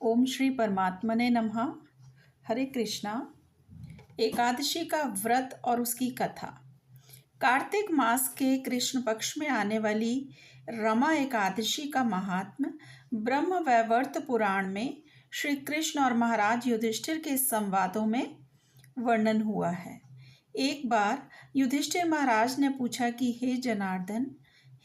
ओम श्री परमात्मने नमः। हरे कृष्णा। एकादशी का व्रत और उसकी कथा। कार्तिक मास के कृष्ण पक्ष में आने वाली रमा एकादशी का महात्म्य ब्रह्म वैवर्त पुराण में श्री कृष्ण और महाराज युधिष्ठिर के संवादों में वर्णन हुआ है। एक बार युधिष्ठिर महाराज ने पूछा कि हे जनार्दन,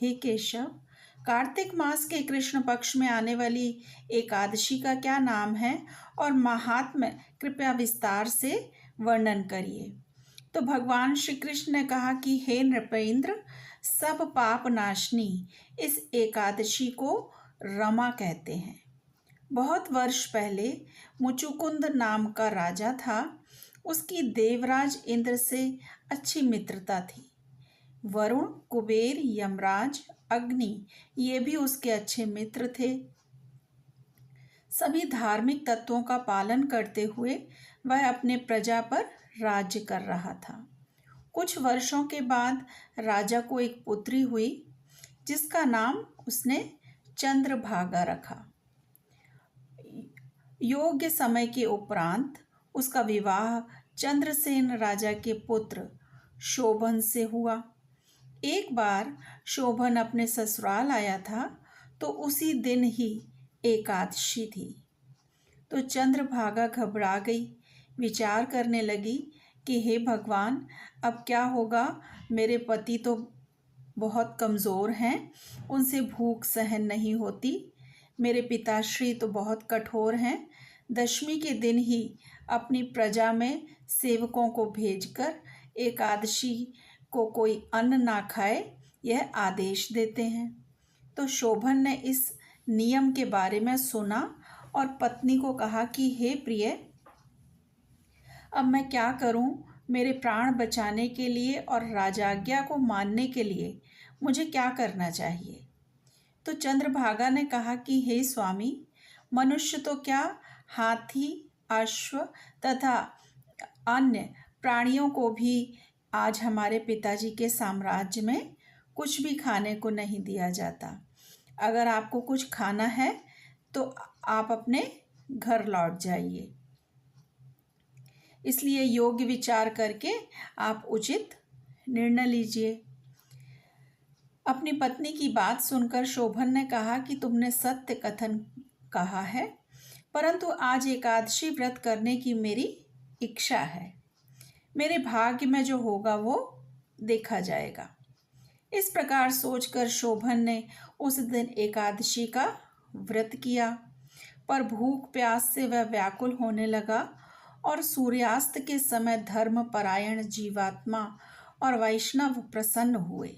हे केशव, कार्तिक मास के कृष्ण पक्ष में आने वाली एकादशी का क्या नाम है और महात्म्य कृपया विस्तार से वर्णन करिए। तो भगवान श्री कृष्ण ने कहा कि हे नृपेंद्र, सब पाप नाशनी इस एकादशी को रमा कहते हैं। बहुत वर्ष पहले मुचुकुंद नाम का राजा था। उसकी देवराज इंद्र से अच्छी मित्रता थी। वरुण, कुबेर, यमराज, अग्नि ये भी उसके अच्छे मित्र थे। सभी धार्मिक तत्वों का पालन करते हुए वह अपने प्रजा पर राज्य कर रहा था। कुछ वर्षों के बाद राजा को एक पुत्री हुई जिसका नाम उसने चंद्रभागा रखा। योग्य समय के उपरांत उसका विवाह चंद्रसेन राजा के पुत्र शोभन से हुआ। एक बार शोभन अपने ससुराल आया था तो उसी दिन ही एकादशी थी। तो चंद्रभागा घबरा गई, विचार करने लगी कि हे भगवान, अब क्या होगा। मेरे पति तो बहुत कमज़ोर हैं, उनसे भूख सहन नहीं होती। मेरे पिताश्री तो बहुत कठोर हैं। दशमी के दिन ही अपनी प्रजा में सेवकों को भेजकर एकादशी को कोई अन्न ना खाए यह आदेश देते हैं। तो शोभन ने इस नियम के बारे में सुना और पत्नी को कहा कि हे प्रिय, अब मैं क्या करूं। मेरे प्राण बचाने के लिए और राजाज्ञा को मानने के लिए मुझे क्या करना चाहिए। तो चंद्रभागा ने कहा कि हे स्वामी, मनुष्य तो क्या, हाथी, अश्व तथा अन्य प्राणियों को भी आज हमारे पिताजी के साम्राज्य में कुछ भी खाने को नहीं दिया जाता। अगर आपको कुछ खाना है तो आप अपने घर लौट जाइए। इसलिए योग्य विचार करके आप उचित निर्णय लीजिए। अपनी पत्नी की बात सुनकर शोभन ने कहा कि तुमने सत्य कथन कहा है, परंतु आज एकादशी व्रत करने की मेरी इच्छा है। मेरे भाग्य में जो होगा वो देखा जाएगा। इस प्रकार सोचकर शोभन ने उस दिन एकादशी का व्रत किया, पर भूख प्यास से वह व्याकुल होने लगा और सूर्यास्त के समय धर्मपरायण जीवात्मा और वैष्णव प्रसन्न हुए।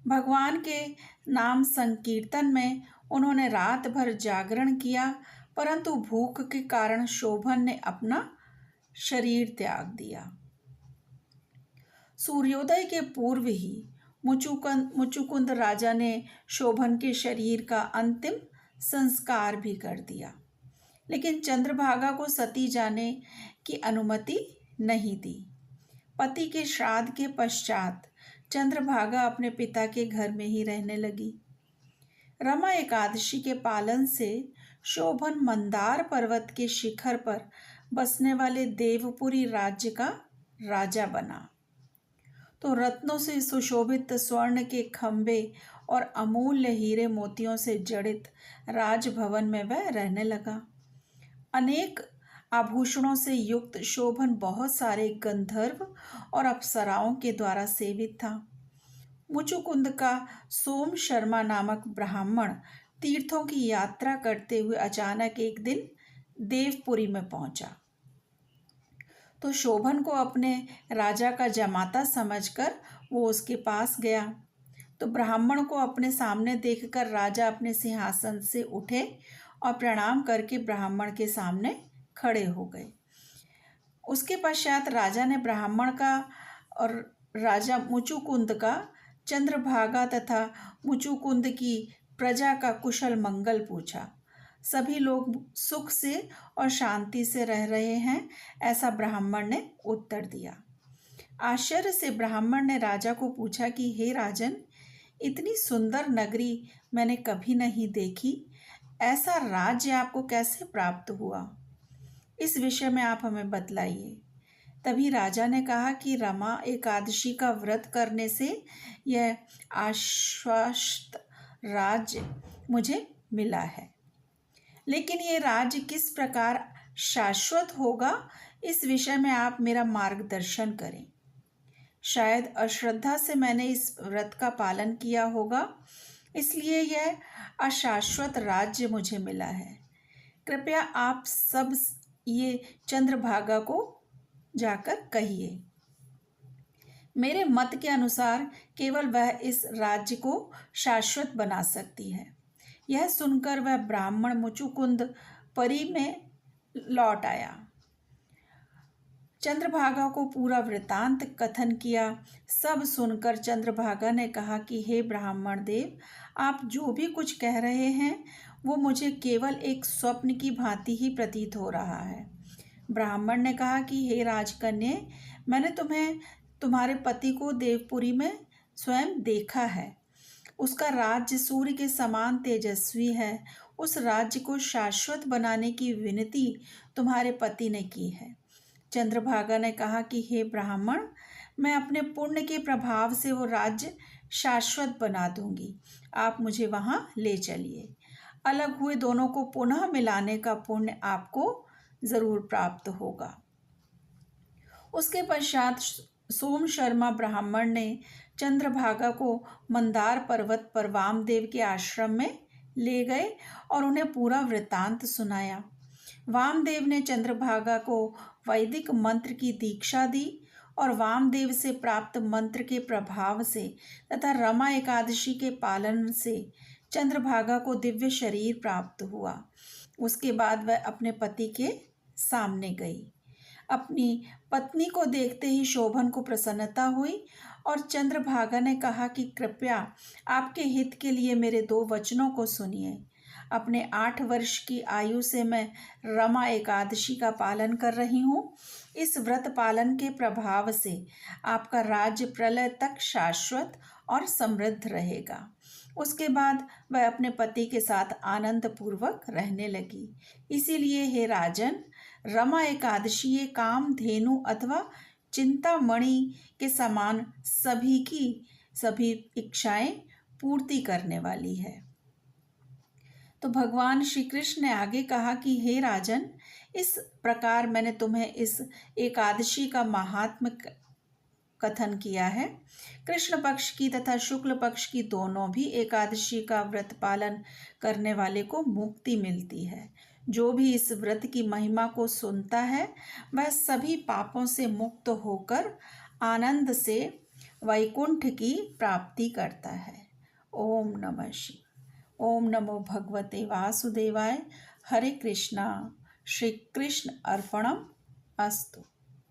भगवान के नाम संकीर्तन में उन्होंने रात भर जागरण किया, परंतु भूख के कारण शोभन ने अपना शरीर त्याग दिया। सूर्योदय के पूर्व ही मुचुकुंद राजा ने शोभन के शरीर का अंतिम संस्कार भी कर दिया, लेकिन चंद्रभागा को सती जाने की अनुमति नहीं दी। पति के श्राद्ध के पश्चात चंद्रभागा अपने पिता के घर में ही रहने लगी। रमा एकादशी के पालन से शोभन मंदार पर्वत के शिखर पर बसने वाले देवपुरी राज्य का राजा बना। तो रत्नों से सुशोभित स्वर्ण के खंभे और अमूल्य हीरे मोतियों से जड़ित राजभवन में वह रहने लगा। अनेक आभूषणों से युक्त शोभन बहुत सारे गंधर्व और अप्सराओं के द्वारा सेवित था। मुचुकुंद का सोम शर्मा नामक ब्राह्मण तीर्थों की यात्रा करते हुए अचानक एक दिन देवपुरी में पहुंचा। तो शोभन को अपने राजा का जमाता समझकर वो उसके पास गया। तो ब्राह्मण को अपने सामने देखकर राजा अपने सिंहासन से उठे और प्रणाम करके ब्राह्मण के सामने खड़े हो गए। उसके पश्चात राजा ने ब्राह्मण का और राजा मुचुकुंद का, चंद्रभागा तथा मुचुकुंद की प्रजा का कुशल मंगल पूछा। सभी लोग सुख से और शांति से रह रहे हैं, ऐसा ब्राह्मण ने उत्तर दिया। आश्चर्य से ब्राह्मण ने राजा को पूछा कि हे राजन, इतनी सुंदर नगरी मैंने कभी नहीं देखी। ऐसा राज्य आपको कैसे प्राप्त हुआ? इस विषय में आप हमें बतलाइए। तभी राजा ने कहा कि रमा एकादशी का व्रत करने से यह आश्वस्त राज्य मुझे मिला है। लेकिन ये राज्य किस प्रकार शाश्वत होगा, इस विषय में आप मेरा मार्गदर्शन करें। शायद अश्रद्धा से मैंने इस व्रत का पालन किया होगा, इसलिए यह अशाश्वत राज्य मुझे मिला है। कृपया आप सब ये चंद्रभागा को जाकर कहिए। मेरे मत के अनुसार केवल वह इस राज्य को शाश्वत बना सकती है। यह सुनकर वह ब्राह्मण मुचुकुंद परी में लौट आया। चंद्रभागा को पूरा वृतांत कथन किया। सब सुनकर चंद्रभागा ने कहा कि हे ब्राह्मण देव, आप जो भी कुछ कह रहे हैं वो मुझे केवल एक स्वप्न की भांति ही प्रतीत हो रहा है। ब्राह्मण ने कहा कि हे राजकन्ये, मैंने तुम्हारे पति को देवपुरी में स्वयं देखा है। उसका राज्य सूर्य के समान तेजस्वी है। उस राज्य को शाश्वत बनाने की विनती तुम्हारे पति ने की है। चंद्रभागा ने कहा कि हे ब्राह्मण, मैं अपने पुण्य के प्रभाव से वो राज्य शाश्वत बना दूंगी। आप मुझे वहाँ ले चलिए। अलग हुए दोनों को पुनः मिलाने का पुण्य आपको जरूर प्राप्त होगा। उसके पश्चात सोम शर्मा ब्राह्मण ने चंद्रभागा को मंदार पर्वत पर वामदेव के आश्रम में ले गए और उन्हें पूरा वृत्तांत सुनाया। वामदेव ने चंद्रभागा को वैदिक मंत्र की दीक्षा दी और वामदेव से प्राप्त मंत्र के प्रभाव से तथा रमा एकादशी के पालन से चंद्रभागा को दिव्य शरीर प्राप्त हुआ। उसके बाद वह अपने पति के सामने गई। अपनी पत्नी को देखते ही शोभन को प्रसन्नता हुई और चंद्रभागा ने कहा कि कृपया आपके हित के लिए मेरे 2 वचनों को सुनिए। अपने 8 वर्ष की आयु से मैं रमा एकादशी का पालन कर रही हूँ। इस व्रत पालन के प्रभाव से आपका राज्य प्रलय तक शाश्वत और समृद्ध रहेगा। उसके बाद वह अपने पति के साथ आनंद पूर्वक रहने लगी। इसीलिए हे राजन, रमा एकादशी ये काम धेनु अथवा चिंतामणि के समान सभी इच्छाएं पूर्ति करने वाली है। तो भगवान श्री कृष्ण ने आगे कहा कि हे राजन, इस प्रकार मैंने तुम्हें इस एकादशी का महात्म्य कथन किया है। कृष्ण पक्ष की तथा शुक्ल पक्ष की दोनों भी एकादशी का व्रत पालन करने वाले को मुक्ति मिलती है। जो भी इस व्रत की महिमा को सुनता है वह सभी पापों से मुक्त होकर आनंद से वैकुंठ की प्राप्ति करता है। ओम नमः शिवाय। ओम नमो भगवते वासुदेवाय। हरे कृष्णा। श्री कृष्ण अर्पणम अस्तु।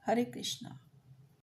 हरे कृष्णा।